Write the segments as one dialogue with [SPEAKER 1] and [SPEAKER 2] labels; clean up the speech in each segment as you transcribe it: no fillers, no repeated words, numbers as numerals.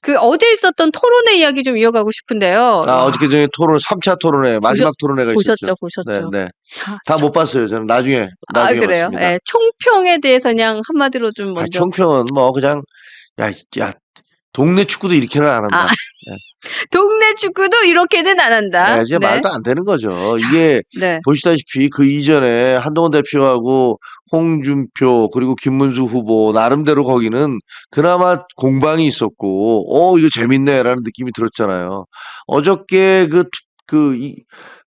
[SPEAKER 1] 그 어제 있었던 토론회 이야기 좀 이어가고 싶은데요.
[SPEAKER 2] 아, 어저께 저희 토론, 3차 토론회, 마지막 토론회가 있었죠.
[SPEAKER 1] 보셨죠.
[SPEAKER 2] 네. 다 못 봤어요. 저는 나중에
[SPEAKER 1] 그래요?
[SPEAKER 2] 봤습니다.
[SPEAKER 1] 예, 총평에 대해서 그냥 한마디로 좀
[SPEAKER 2] 아,
[SPEAKER 1] 먼저.
[SPEAKER 2] 총평은 뭐 그냥, 야, 동네 축구도 이렇게는 안 한다.
[SPEAKER 1] 동네 축구도 이렇게는 안 한다.
[SPEAKER 2] 네, 이제 말도 안 되는 거죠. 이게
[SPEAKER 1] 네.
[SPEAKER 2] 보시다시피 그 이전에 한동훈 대표하고 홍준표 그리고 김문수 후보 나름대로 거기는 그나마 공방이 있었고 이거 재밌네라는 느낌이 들었잖아요. 어저께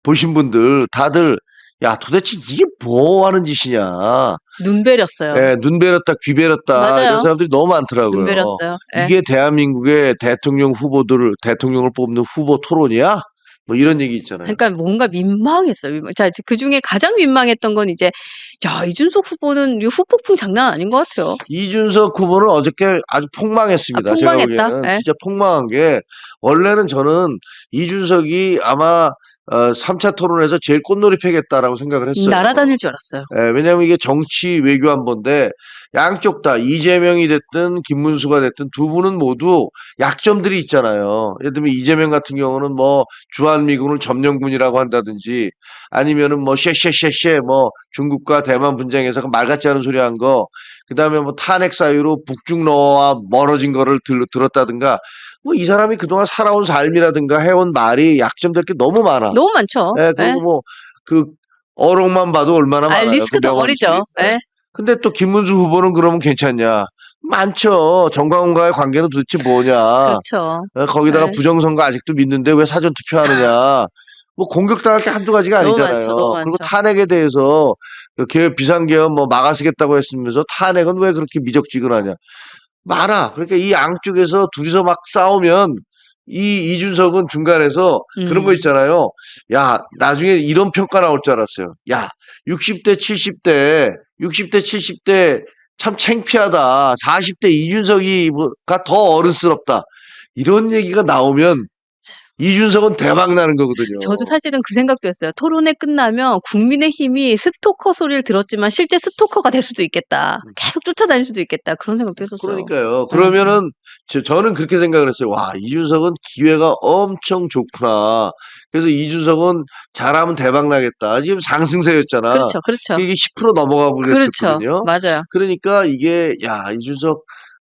[SPEAKER 2] 보신 분들 다들 야 도대체 이게 뭐 하는 짓이냐.
[SPEAKER 1] 눈 베렸어요.
[SPEAKER 2] 네, 눈 베렸다 귀 베렸다
[SPEAKER 1] 맞아요.
[SPEAKER 2] 이런 사람들이 너무 많더라고요.
[SPEAKER 1] 눈 베렸어요. 예.
[SPEAKER 2] 이게 대한민국의 대통령을 뽑는 후보 토론이야? 뭐 이런 얘기 있잖아요.
[SPEAKER 1] 그러니까 뭔가 민망했어요. 자, 그 중에 가장 민망했던 건 이제, 야, 이준석 후보는 후폭풍 장난 아닌 것 같아요.
[SPEAKER 2] 이준석 후보는 어저께 아주 폭망했습니다. 제가
[SPEAKER 1] 폭망했다?
[SPEAKER 2] 보기에는
[SPEAKER 1] 예.
[SPEAKER 2] 진짜 폭망한 게 원래는 저는 이준석이 아마 3차 토론에서 제일 꽃놀이 패겠다라고 생각을 했어요.
[SPEAKER 1] 날아다닐 줄 알았어요.
[SPEAKER 2] 예, 왜냐하면 이게 정치 외교 한번데 양쪽 다 이재명이 됐든 김문수가 됐든 두 분은 모두 약점들이 있잖아요. 예를 들면 이재명 같은 경우는 뭐 주한미군을 점령군이라고 한다든지 아니면은 뭐 쉐쉐쉐쉐 뭐 중국과 대만 분쟁에서 말 같지 않은 소리 한 거, 그 다음에 뭐 탄핵 사유로 북중러와 멀어진 거를 들었다든가 뭐 이 사람이 그동안 살아온 삶이라든가 해온 말이 약점될 게 너무 많아.
[SPEAKER 1] 너무 많죠.
[SPEAKER 2] 예, 그리고 뭐 그 어록만 봐도 얼마나 많아요.
[SPEAKER 1] 리스크
[SPEAKER 2] 그
[SPEAKER 1] 덩어리죠.
[SPEAKER 2] 명언들이.
[SPEAKER 1] 예.
[SPEAKER 2] 근데 또 김문수 후보는 그러면 괜찮냐? 많죠. 정광훈과의 관계는 도대체 뭐냐?
[SPEAKER 1] 그렇죠.
[SPEAKER 2] 거기다가
[SPEAKER 1] 네.
[SPEAKER 2] 부정선거 아직도 믿는데 왜 사전 투표하느냐? 뭐 공격당할 게 한두 가지가
[SPEAKER 1] 너무
[SPEAKER 2] 아니잖아요.
[SPEAKER 1] 많죠, 너무
[SPEAKER 2] 그리고
[SPEAKER 1] 많죠.
[SPEAKER 2] 탄핵에 대해서 비상계엄 뭐 막아쓰겠다고 했으면서 탄핵은 왜 그렇게 미적지근하냐? 많아. 그러니까 이 양쪽에서 둘이서 막 싸우면 이준석은 중간에서 그런 거 있잖아요. 야, 나중에 이런 평가 나올 줄 알았어요. 야, 60대, 70대 참 창피하다. 40대 이준석이가 더 어른스럽다. 이런 얘기가 나오면 이준석은 대박 나는 거거든요.
[SPEAKER 1] 저도 사실은 그 생각도 했어요. 토론회 끝나면 국민의힘이 스토커 소리를 들었지만 실제 스토커가 될 수도 있겠다. 계속 쫓아다닐 수도 있겠다. 그런 생각도 했었어요.
[SPEAKER 2] 그러니까요. 그러면은 저는 그렇게 생각을 했어요. 와, 이준석은 기회가 엄청 좋구나. 그래서 이준석은 잘하면 대박 나겠다. 지금 상승세였잖아.
[SPEAKER 1] 그렇죠.
[SPEAKER 2] 이게 10% 넘어가고 그랬었거든요.
[SPEAKER 1] 맞아요.
[SPEAKER 2] 그러니까 이게 야, 이준석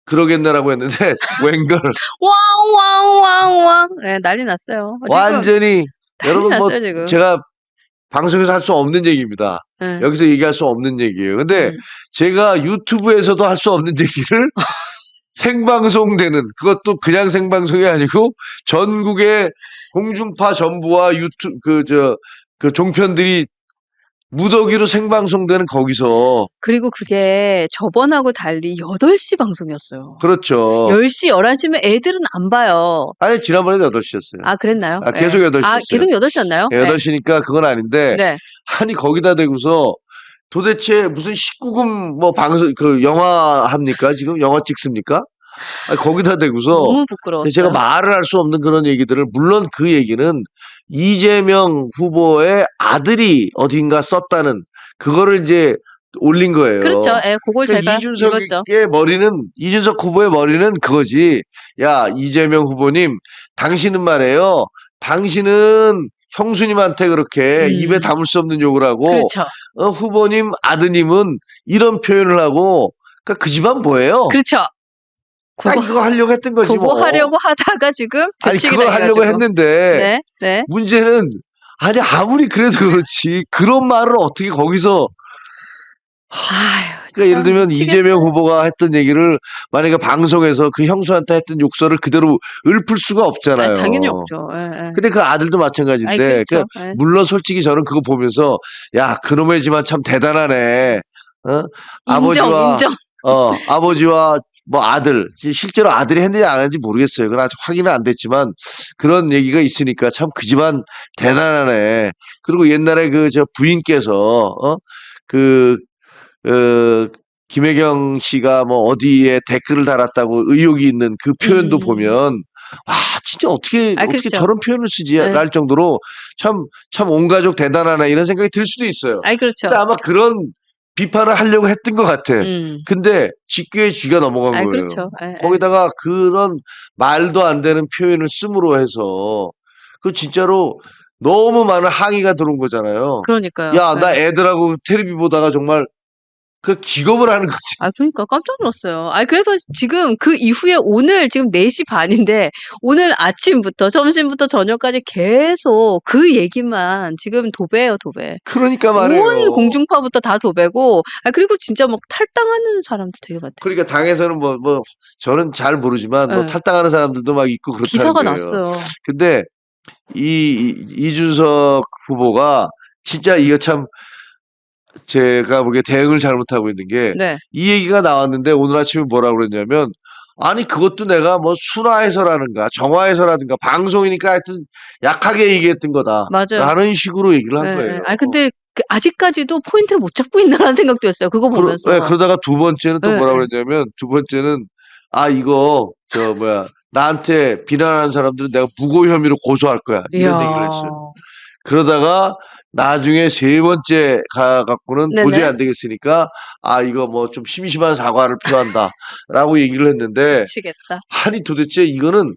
[SPEAKER 2] 그러겠네라고 했는데 웬걸
[SPEAKER 1] 왕왕왕왕. 네, 난리 났어요.
[SPEAKER 2] 완전히 여러분 뭐
[SPEAKER 1] 났어요, 지금.
[SPEAKER 2] 제가 방송에서 할 수 없는 얘기입니다.
[SPEAKER 1] 네.
[SPEAKER 2] 여기서 얘기할 수 없는 얘기예요. 근데 제가 유튜브에서도 할 수 없는 얘기를 생방송되는, 그것도 그냥 생방송이 아니고 전국의 공중파 전부와 그 종편들이 무더기로 생방송되는 거기서.
[SPEAKER 1] 그리고 그게 저번하고 달리 8시 방송이었어요.
[SPEAKER 2] 그렇죠.
[SPEAKER 1] 10시, 11시면 애들은 안 봐요.
[SPEAKER 2] 아니, 지난번에도 8시였어요.
[SPEAKER 1] 아, 그랬나요?
[SPEAKER 2] 계속 8시였어요.
[SPEAKER 1] 계속 8시였나요?
[SPEAKER 2] 8시니까 그건 아닌데.
[SPEAKER 1] 네.
[SPEAKER 2] 아니, 거기다 대고서 도대체 무슨 19금 뭐 방송, 영화 합니까? 지금 영화 찍습니까? 아니, 거기다 대고서.
[SPEAKER 1] 너무 부끄러웠어요.
[SPEAKER 2] 제가 말을 할 수 없는 그런 얘기들을, 물론 그 얘기는 이재명 후보의 아들이 어딘가 썼다는 그거를 이제 올린 거예요.
[SPEAKER 1] 그렇죠. 그걸 제가 읽었죠.
[SPEAKER 2] 이준석 후보의 머리는 그거지. 야, 이재명 후보님, 당신은 말이에요. 당신은 형수님한테 그렇게 입에 담을 수 없는 욕을 하고,
[SPEAKER 1] 그렇죠.
[SPEAKER 2] 후보님, 아드님은 이런 표현을 하고, 그러니까 그 집안 뭐예요?
[SPEAKER 1] 그렇죠.
[SPEAKER 2] 그거 하려고 했던 거지
[SPEAKER 1] 그거
[SPEAKER 2] 뭐.
[SPEAKER 1] 하려고 하다가 지금 되치기
[SPEAKER 2] 그거 하려고 했는데.
[SPEAKER 1] 네.
[SPEAKER 2] 문제는 아무리 그래도 그렇지 그런 말을 어떻게 거기서. 그러니까 예를 들면 미치겠어요. 이재명 후보가 했던 얘기를 만약에 방송에서 그 형수한테 했던 욕설을 그대로 읊을 수가 없잖아요.
[SPEAKER 1] 당연히 없죠.
[SPEAKER 2] 근데 그 아들도 마찬가지인데.
[SPEAKER 1] 그렇죠.
[SPEAKER 2] 물론 솔직히 저는 그거 보면서 야, 그놈의 집안 참 대단하네.
[SPEAKER 1] 인정.
[SPEAKER 2] 아버지와 뭐 아들, 실제로 아들이 했는지 안 했는지 모르겠어요. 그건 아직 확인은 안 됐지만 그런 얘기가 있으니까 참 그 집안 대단하네. 그리고 옛날에 부인께서 김혜경 씨가 뭐 어디에 댓글을 달았다고 의혹이 있는 그 표현도 보면 와, 진짜 어떻게
[SPEAKER 1] 그렇죠.
[SPEAKER 2] 저런 표현을 쓰지 할 정도로 참 온 가족 대단하네 이런 생각이 들 수도 있어요.
[SPEAKER 1] 그렇죠.
[SPEAKER 2] 근데 아마 그런 비판을 하려고 했던 것 같아. 근데 쥐귀에 쥐가 넘어간 거예요.
[SPEAKER 1] 그렇죠.
[SPEAKER 2] 거기다가 그런 말도 안 되는 표현을 씀으로 해서 그 진짜로 너무 많은 항의가 들어온 거잖아요.
[SPEAKER 1] 그러니까요.
[SPEAKER 2] 야, 나 애들하고 텔레비 보다가 정말 그 기겁을 하는 거지.
[SPEAKER 1] 그러니까 깜짝 놀랐어요. 그래서 지금 그 이후에 오늘 지금 4시 반인데 오늘 아침부터 점심부터 저녁까지 계속 그 얘기만 지금 도배예요, 도배.
[SPEAKER 2] 그러니까 말이에요.
[SPEAKER 1] 온 공중파부터 다 도배고, 그리고 진짜 막 탈당하는 사람도 되게 많대요.
[SPEAKER 2] 그러니까 당에서는 뭐 저는 잘 모르지만 뭐 탈당하는 사람들도 막 있고 그렇다는
[SPEAKER 1] 기사가
[SPEAKER 2] 거예요.
[SPEAKER 1] 났어요.
[SPEAKER 2] 근데 이준석 후보가 진짜 이거 참 제가 보기에 대응을 잘못하고 있는 게 이 얘기가 나왔는데 오늘 아침에 뭐라고 그랬냐면 아니 그것도 내가 뭐 순화해서라든가 정화해서라든가 방송이니까 하여튼 약하게 얘기했던 거다.
[SPEAKER 1] 맞아요.
[SPEAKER 2] 라는 식으로 얘기를 한 거예요.
[SPEAKER 1] 근데 아직까지도 포인트를 못 잡고 있나라는 생각도 했어요. 그거 보면서.
[SPEAKER 2] 그러다가 두 번째는 또 뭐라고 그랬냐면 두 번째는 이거 나한테 비난하는 사람들은 내가 무고 혐의로 고소할 거야. 이런 얘기를 했어요. 그러다가 나중에 세 번째 가갖고는 도저히 안 되겠으니까 이거 뭐 좀 심심한 사과를 표한다라고 얘기를 했는데
[SPEAKER 1] 미치겠다.
[SPEAKER 2] 아니 도대체 이거는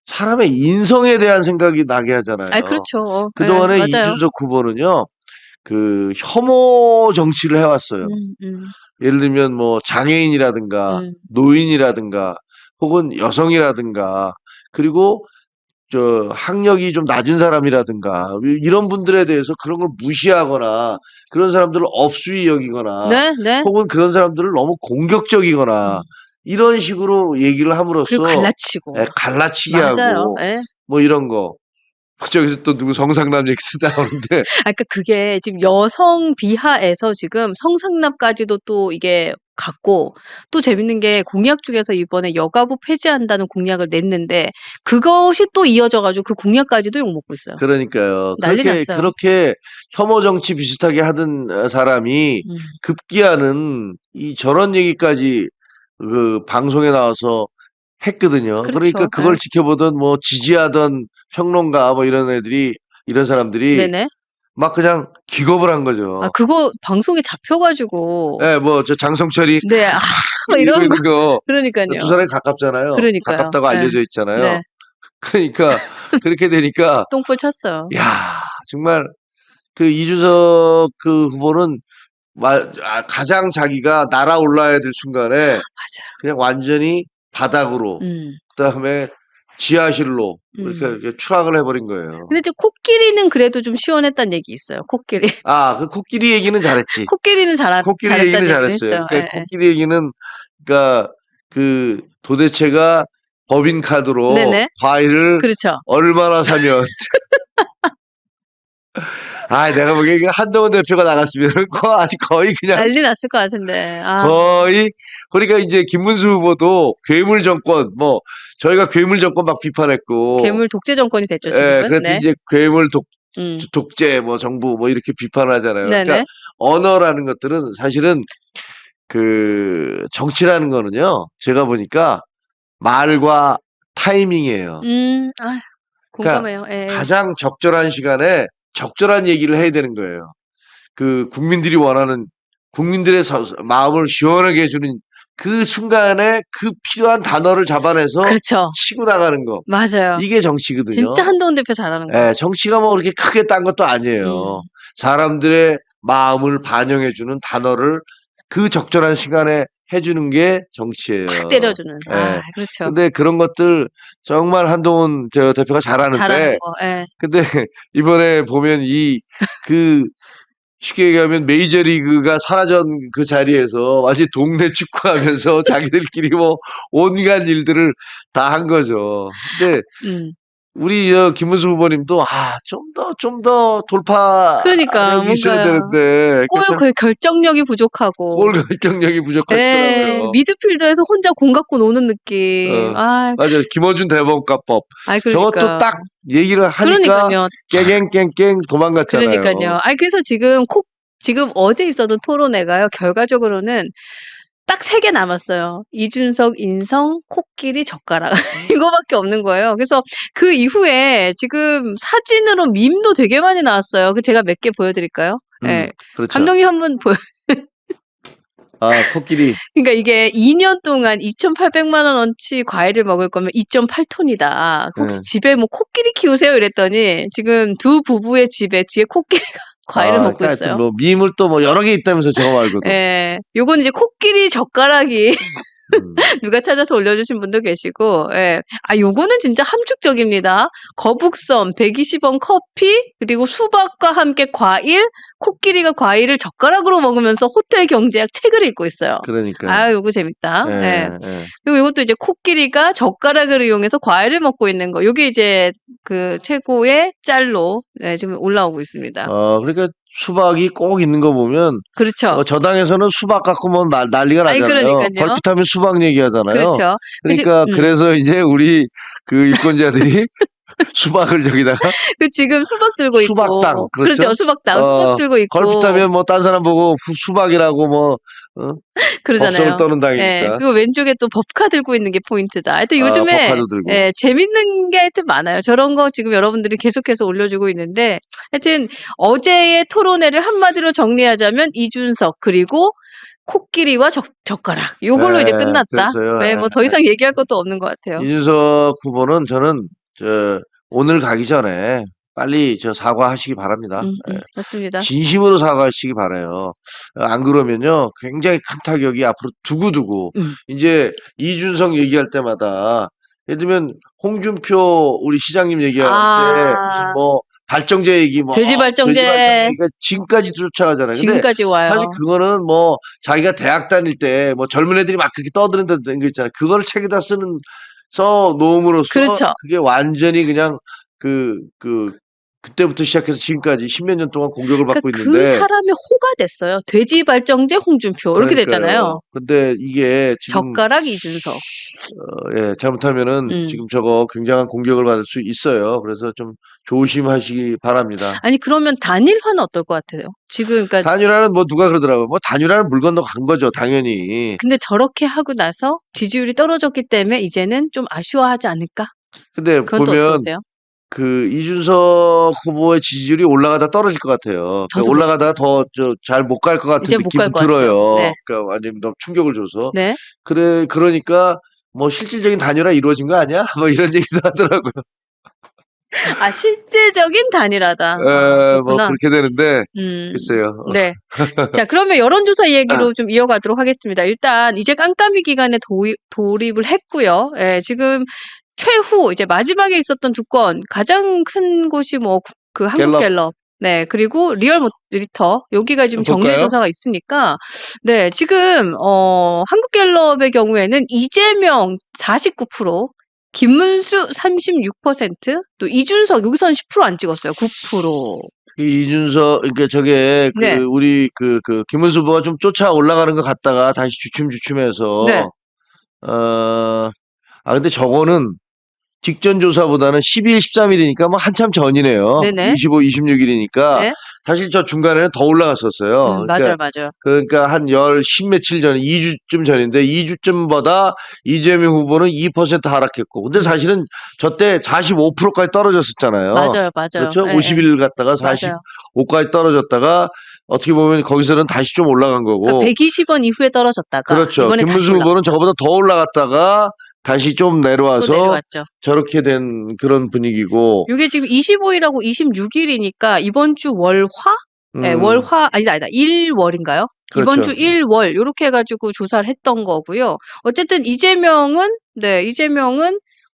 [SPEAKER 2] 사람의 인성에 대한 생각이 나게 하잖아요.
[SPEAKER 1] 그렇죠.
[SPEAKER 2] 그동안에 이준석 후보는요. 그 혐오 정치를 해왔어요. 예를 들면 뭐 장애인이라든가 노인이라든가 혹은 여성이라든가 그리고 학력이 좀 낮은 사람이라든가 이런 분들에 대해서 그런 걸 무시하거나 그런 사람들을 업수위 여기거나 혹은 그런 사람들을 너무 공격적이거나 이런 식으로 얘기를 함으로써
[SPEAKER 1] 그리고 갈라치고
[SPEAKER 2] 갈라치게
[SPEAKER 1] 맞아요.
[SPEAKER 2] 하고 뭐 이런 거 저기서 또 누구 성상남 얘기 나오는데
[SPEAKER 1] 그러니까 그게 지금 여성 비하에서 지금 성상납까지도 또 이게 갔고 또 재밌는 게 공약 중에서 이번에 여가부 폐지한다는 공약을 냈는데 그것이 또 이어져 가지고 그 공약까지도 욕먹고 있어요.
[SPEAKER 2] 그러니까요.
[SPEAKER 1] 난리 났어요.
[SPEAKER 2] 그렇게 혐오 정치 비슷하게 하던 사람이 급기야는 저런 얘기까지 그 방송에 나와서 했거든요.
[SPEAKER 1] 그렇죠.
[SPEAKER 2] 그러니까 그걸 지켜보던 뭐 지지하던 평론가 뭐 이런 사람들이 막 그냥 기겁을 한 거죠.
[SPEAKER 1] 그거 방송에 잡혀가지고.
[SPEAKER 2] 뭐 저 장성철이
[SPEAKER 1] 뭐 이런
[SPEAKER 2] 거.
[SPEAKER 1] 그러니까요.
[SPEAKER 2] 두 사람이 가깝잖아요.
[SPEAKER 1] 그러니까요.
[SPEAKER 2] 가깝다고 알려져 있잖아요. 그러니까 그렇게 되니까
[SPEAKER 1] 똥볼 쳤어요.
[SPEAKER 2] 야 정말 그 이준석 그 후보는 가장 자기가 날아올라야 될 순간에
[SPEAKER 1] 맞아요.
[SPEAKER 2] 그냥 완전히 바닥으로 그다음에 지하실로 이렇게 추락을 해버린 거예요.
[SPEAKER 1] 근데 코끼리는 그래도 좀 시원했다는 얘기 있어요. 코끼리.
[SPEAKER 2] 그 코끼리 얘기는 잘했지.
[SPEAKER 1] 코끼리는
[SPEAKER 2] 코끼리 얘기는 잘했어요. 그러니까 코끼리 얘기는 그러니까 그 도대체가 법인 카드로 과일을
[SPEAKER 1] 그렇죠.
[SPEAKER 2] 얼마나 사면 내가 보기에 한동훈 대표가 나갔으면 아직 거의 그냥
[SPEAKER 1] 난리 났을 것 같은데.
[SPEAKER 2] 거의 그러니까 이제 김문수 후보도 괴물 정권 저희가 괴물 정권 막 비판했고
[SPEAKER 1] 괴물 독재 정권이 됐죠 지금은.
[SPEAKER 2] 그래도 이제 괴물 독재 정부 이렇게 비판하잖아요. 그러니까 언어라는 것들은 사실은 그 정치라는 거는요. 제가 보니까 말과 타이밍이에요.
[SPEAKER 1] 궁금해요.
[SPEAKER 2] 그러니까 가장 적절한 시간에 적절한 얘기를 해야 되는 거예요. 그 국민들이 원하는 국민들의 마음을 시원하게 해주는 그 순간에 그 필요한 단어를 잡아내서 치고 나가는 거.
[SPEAKER 1] 맞아요.
[SPEAKER 2] 이게 정치거든요.
[SPEAKER 1] 진짜 한동훈 대표 잘하는 거예요.
[SPEAKER 2] 정치가 뭐 그렇게 크게 딴 것도 아니에요. 사람들의 마음을 반영해주는 단어를 그 적절한 시간에 해주는 게 정치예요.
[SPEAKER 1] 탁 때려주는. 그렇죠.
[SPEAKER 2] 근데 그런 것들 정말 한동훈 대표가 잘하는데. 근데 이번에 보면 쉽게 얘기하면 메이저리그가 사라진 그 자리에서 완전히 동네 축구하면서 자기들끼리 온갖 일들을 다 한 거죠. 근데 우리 김문수 후보님도 좀 더 돌파력이 있어야 되는데
[SPEAKER 1] 골 결정력이 부족하고
[SPEAKER 2] 골 결정력이 부족하더라고요.
[SPEAKER 1] 미드필더에서 혼자 공 갖고 노는 느낌.
[SPEAKER 2] 맞아요. 김어준 대법관법. 저것도 딱 얘기를 하니까 깽깽깽 도망갔잖아요.
[SPEAKER 1] 그러니까요. 그래서 지금 어제 있었던 토론회가요. 결과적으로는 딱 3개 남았어요. 이준석, 인성, 코끼리, 젓가락. 이거밖에 없는 거예요. 그래서 그 이후에 지금 사진으로 밈도 되게 많이 나왔어요. 제가 몇 개 보여드릴까요?
[SPEAKER 2] 그렇죠.
[SPEAKER 1] 감독님 한번
[SPEAKER 2] 코끼리.
[SPEAKER 1] 그러니까 이게 2년 동안 2,800만 원어치 과일을 먹을 거면 2.8톤이다. 혹시
[SPEAKER 2] 예.
[SPEAKER 1] 집에 뭐 코끼리 키우세요? 이랬더니 지금 두 부부의 집에 뒤에 코끼리가 과일을 먹고
[SPEAKER 2] 그러니까 하여튼
[SPEAKER 1] 있어요.
[SPEAKER 2] 뭐 밈을 또 뭐 여러 개 있다면서 저거 말고도.
[SPEAKER 1] 예. 요거는 이제 코끼리 젓가락이
[SPEAKER 2] 음.
[SPEAKER 1] 누가 찾아서 올려주신 분도 계시고, 예. 요거는 진짜 함축적입니다. 거북선, 120원 커피, 그리고 수박과 함께 과일, 코끼리가 과일을 젓가락으로 먹으면서 호텔 경제학 책을 읽고 있어요.
[SPEAKER 2] 그러니까.
[SPEAKER 1] 요거 재밌다. 예.
[SPEAKER 2] 예.
[SPEAKER 1] 그리고 이것도 이제 코끼리가 젓가락을 이용해서 과일을 먹고 있는 거. 요게 이제 그 최고의 짤로, 네, 지금 올라오고 있습니다.
[SPEAKER 2] 그러니까 수박이 꼭 있는 거 보면
[SPEAKER 1] 그렇죠.
[SPEAKER 2] 저당에서는 수박 갖고 뭐 난리가
[SPEAKER 1] 아니,
[SPEAKER 2] 나잖아요.
[SPEAKER 1] 그러니까요.
[SPEAKER 2] 걸핏하면 수박 얘기하잖아요.
[SPEAKER 1] 그렇죠.
[SPEAKER 2] 그러니까 그래서 이제 우리 그 유권자들이 수박을 저기다가
[SPEAKER 1] 지금 수박 들고 있고.
[SPEAKER 2] 수박당, 그렇죠?
[SPEAKER 1] 그렇죠. 수박 들고 있고.
[SPEAKER 2] 걸핏하면 뭐 딴 사람 보고 수박이라고 뭐
[SPEAKER 1] 그러잖아요.
[SPEAKER 2] 법석을 떠는
[SPEAKER 1] 예.
[SPEAKER 2] 당이니까.
[SPEAKER 1] 그리고 왼쪽에 또 법카 들고 있는 게 포인트다. 하여튼 요즘에
[SPEAKER 2] 법카도 들고.
[SPEAKER 1] 예, 재밌는 게 하여튼 많아요. 저런 거 지금 여러분들이 계속해서 올려주고 있는데 하여튼 어제의 토론회를 한마디로 정리하자면 이준석 그리고 코끼리와 젓가락 요걸로 이제 끝났다.
[SPEAKER 2] 그래서요.
[SPEAKER 1] 네, 뭐 더 이상 얘기할 것도 없는 것 같아요.
[SPEAKER 2] 이준석 후보는 저는 오늘 가기 전에 빨리 사과하시기 바랍니다.
[SPEAKER 1] 맞습니다.
[SPEAKER 2] 진심으로 사과하시기 바라요. 안 그러면요, 굉장히 큰 타격이 앞으로 두고두고, 이제 이준석 얘기할 때마다, 예를 들면, 홍준표 우리 시장님 얘기할 때, 무슨 뭐, 발정제 얘기, 뭐,
[SPEAKER 1] 돼지 발정제
[SPEAKER 2] 얘기가 지금까지 쫓아가잖아요. 근데
[SPEAKER 1] 지금까지 와요.
[SPEAKER 2] 사실 그거는 뭐, 자기가 대학 다닐 때, 뭐, 젊은 애들이 막 그렇게 떠드는다는 거 있잖아요. 그거를 책에다 놓음으로써,
[SPEAKER 1] 그렇죠.
[SPEAKER 2] 그게 완전히 그냥, 그때부터 시작해서 지금까지 10몇 년 동안 공격을 받고
[SPEAKER 1] 그러니까
[SPEAKER 2] 있는데.
[SPEAKER 1] 그 사람이 호가 됐어요. 돼지 발정제 홍준표 이렇게 됐잖아요.
[SPEAKER 2] 근데 이게 지금
[SPEAKER 1] 젓가락 이준석.
[SPEAKER 2] 잘못하면은 지금 저거 굉장한 공격을 받을 수 있어요. 그래서 좀 조심하시기 바랍니다.
[SPEAKER 1] 아니 그러면 단일화는 어떨 것 같아요? 지금 그러니까
[SPEAKER 2] 단일화는 뭐 누가 그러더라고요. 뭐 단일화는 물 건너 간 거죠, 당연히.
[SPEAKER 1] 근데 저렇게 하고 나서 지지율이 떨어졌기 때문에 이제는 좀 아쉬워하지 않을까?
[SPEAKER 2] 근데
[SPEAKER 1] 그건 또 어떻게
[SPEAKER 2] 보면
[SPEAKER 1] 보세요?
[SPEAKER 2] 이준석 후보의 지지율이 올라가다 떨어질 것 같아요. 그러니까 올라가다가 더 잘 못 갈 것 같은
[SPEAKER 1] 이제 못 갈
[SPEAKER 2] 느낌이
[SPEAKER 1] 것
[SPEAKER 2] 들어요.
[SPEAKER 1] 같아요. 네.
[SPEAKER 2] 그러니까 완전히 너무 충격을 줘서.
[SPEAKER 1] 네.
[SPEAKER 2] 그러니까 뭐 실질적인 단일화 이루어진 거 아니야? 뭐 이런 얘기도 하더라고요.
[SPEAKER 1] 실제적인 단일화다.
[SPEAKER 2] 뭐
[SPEAKER 1] 그렇구나.
[SPEAKER 2] 그렇게 되는데 글쎄요.
[SPEAKER 1] 네. 자, 그러면 여론조사 얘기로 좀 이어가도록 하겠습니다. 일단 이제 깜깜이 기간에 돌입을 했고요. 예, 지금 최후 이제 마지막에 있었던 두 건 가장 큰 곳이 뭐 그 한국갤럽. 네, 그리고 리얼미터 여기가 지금 정례 조사가 있으니까 네, 지금 한국갤럽의 경우에는 이재명 49%, 김문수 36%, 또 이준석 여기서는 10%안 찍었어요. 9%.
[SPEAKER 2] 이준석 그러니까 저게
[SPEAKER 1] 네.
[SPEAKER 2] 우리 김문수 후보가 좀 쫓아 올라가는 것 같다가 다시 주춤주춤해서
[SPEAKER 1] 네.
[SPEAKER 2] 근데 저거는 직전 조사보다는 12일, 13일이니까 뭐 한참 전이네요.
[SPEAKER 1] 네네.
[SPEAKER 2] 25, 26일이니까
[SPEAKER 1] 네.
[SPEAKER 2] 사실 저 중간에는 더 올라갔었어요.
[SPEAKER 1] 맞아요.
[SPEAKER 2] 그러니까 한 10 며칠 전에 2주쯤 전인데 2주쯤보다 이재명 후보는 2% 하락했고 근데 사실은 저때 45%까지 떨어졌었잖아요.
[SPEAKER 1] 맞아요.
[SPEAKER 2] 그렇죠?
[SPEAKER 1] 네,
[SPEAKER 2] 50일 갔다가 45까지 떨어졌다가 어떻게 보면 거기서는 다시 좀 올라간 거고.
[SPEAKER 1] 그러니까 120원 이후에 떨어졌다가
[SPEAKER 2] 그렇죠.
[SPEAKER 1] 이번에
[SPEAKER 2] 김문수
[SPEAKER 1] 다시
[SPEAKER 2] 후보는 저거보다 더 올라갔다가 다시 좀 내려와서
[SPEAKER 1] 내려왔죠.
[SPEAKER 2] 저렇게 된 그런 분위기고.
[SPEAKER 1] 이게 지금 25일하고 26일이니까 이번 주 월화? 네, 월화 아니다. 1월인가요?
[SPEAKER 2] 그렇죠.
[SPEAKER 1] 이번 주 1월 요렇게 해가지고 조사를 했던 거고요. 어쨌든 이재명은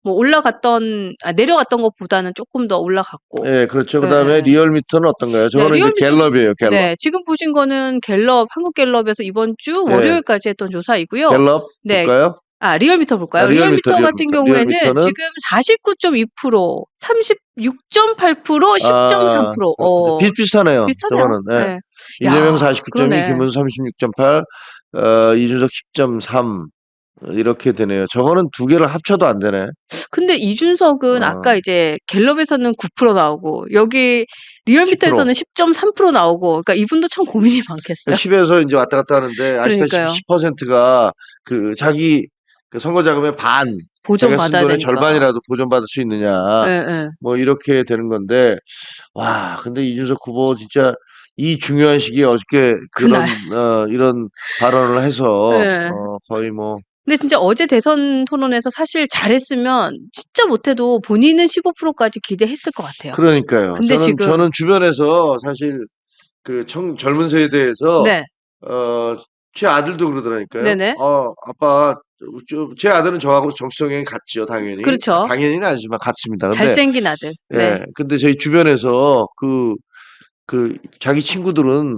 [SPEAKER 1] 뭐 내려갔던 것보다는 조금 더 올라갔고.
[SPEAKER 2] 네, 그렇죠. 그다음에 리얼미터는 어떤가요? 저거는 이제 갤럽이에요. 갤럽.
[SPEAKER 1] 네, 지금 보신 거는 한국갤럽에서 이번 주 월요일까지 했던 조사이고요.
[SPEAKER 2] 갤럽 볼까요?
[SPEAKER 1] 리얼미터 볼까요? 리얼미터 같은 경우에는 지금 49.2%, 36.8%, 10.3%.
[SPEAKER 2] 비슷비슷하네요. 저거는. 네. 이재명 49.2, 김문수 36.8, 이준석 10.3 이렇게 되네요. 저거는 두 개를 합쳐도 안 되네.
[SPEAKER 1] 근데 이준석은 아까 이제 갤럽에서는 9% 나오고 여기 리얼미터에서는 10.3% 나오고 그러니까 이분도 참 고민이 많겠어요.
[SPEAKER 2] 10에서 이제 왔다 갔다 하는데 아시다시피 10%가 자기 선거 자금의 반
[SPEAKER 1] 보존받아야 되니까.
[SPEAKER 2] 절반이라도 보존받을 수 있느냐.
[SPEAKER 1] 네.
[SPEAKER 2] 뭐 이렇게 되는 건데 와 근데 이준석 후보 진짜 이 중요한 시기에 어저께
[SPEAKER 1] 그날.
[SPEAKER 2] 이런 발언을 해서
[SPEAKER 1] 네.
[SPEAKER 2] 거의 뭐
[SPEAKER 1] 근데 진짜 어제 대선 토론에서 사실 잘했으면 진짜 못해도 본인은 15%까지 기대했을 것 같아요.
[SPEAKER 2] 그러니까요.
[SPEAKER 1] 근데 지금
[SPEAKER 2] 저는 주변에서 사실 그 젊은 세대에서
[SPEAKER 1] 네.
[SPEAKER 2] 제 아들도 그러더라니까요.
[SPEAKER 1] 네네.
[SPEAKER 2] 아빠, 제 아들은 저하고 정치 성향이 같죠, 당연히.
[SPEAKER 1] 그렇죠.
[SPEAKER 2] 당연히는 아니지만 같습니다. 근데
[SPEAKER 1] 잘생긴 아들. 네.
[SPEAKER 2] 예, 근데 저희 주변에서 자기 친구들은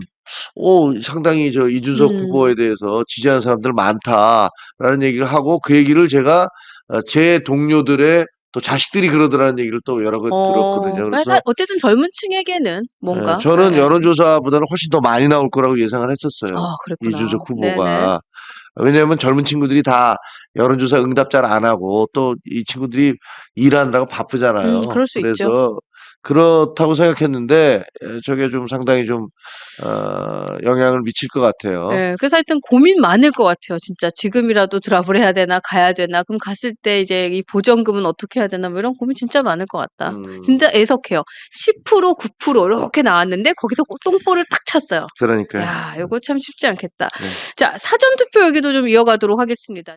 [SPEAKER 2] 상당히 저 이준석 후보에
[SPEAKER 1] 음.
[SPEAKER 2] 대해서 지지하는 사람들 많다라는 얘기를 하고 그 얘기를 제가 제 동료들의 또 자식들이 그러더라는 얘기를 또 여러 번 들었거든요.
[SPEAKER 1] 그러니까
[SPEAKER 2] 그래서
[SPEAKER 1] 어쨌든 젊은 층에게는 뭔가
[SPEAKER 2] 저는
[SPEAKER 1] 예예.
[SPEAKER 2] 여론조사보다는 훨씬 더 많이 나올 거라고 예상을 했었어요.
[SPEAKER 1] 그랬구나.
[SPEAKER 2] 이준석
[SPEAKER 1] 네네.
[SPEAKER 2] 후보가. 왜냐하면 젊은 친구들이 다 여론조사 응답 잘 안 하고 또 이 친구들이 일하느라고 바쁘잖아요.
[SPEAKER 1] 그럴 수 있죠.
[SPEAKER 2] 그래서 그렇다고 생각했는데 저게 좀 상당히 좀 영향을 미칠 것 같아요.
[SPEAKER 1] 예. 그래서 하여튼 고민 많을 것 같아요. 진짜 지금이라도 드랍을 해야 되나 가야 되나 그럼 갔을 때 이제 이 보전금은 어떻게 해야 되나 뭐 이런 고민 진짜 많을 것 같다. 진짜
[SPEAKER 2] 음.
[SPEAKER 1] 애석해요. 10% 9% 이렇게 나왔는데 거기서 똥볼을 탁 쳤어요.
[SPEAKER 2] 그러니까요.
[SPEAKER 1] 야, 요거 참 쉽지 않겠다.
[SPEAKER 2] 네.
[SPEAKER 1] 자, 사전 투표 얘기도 좀 이어가도록 하겠습니다.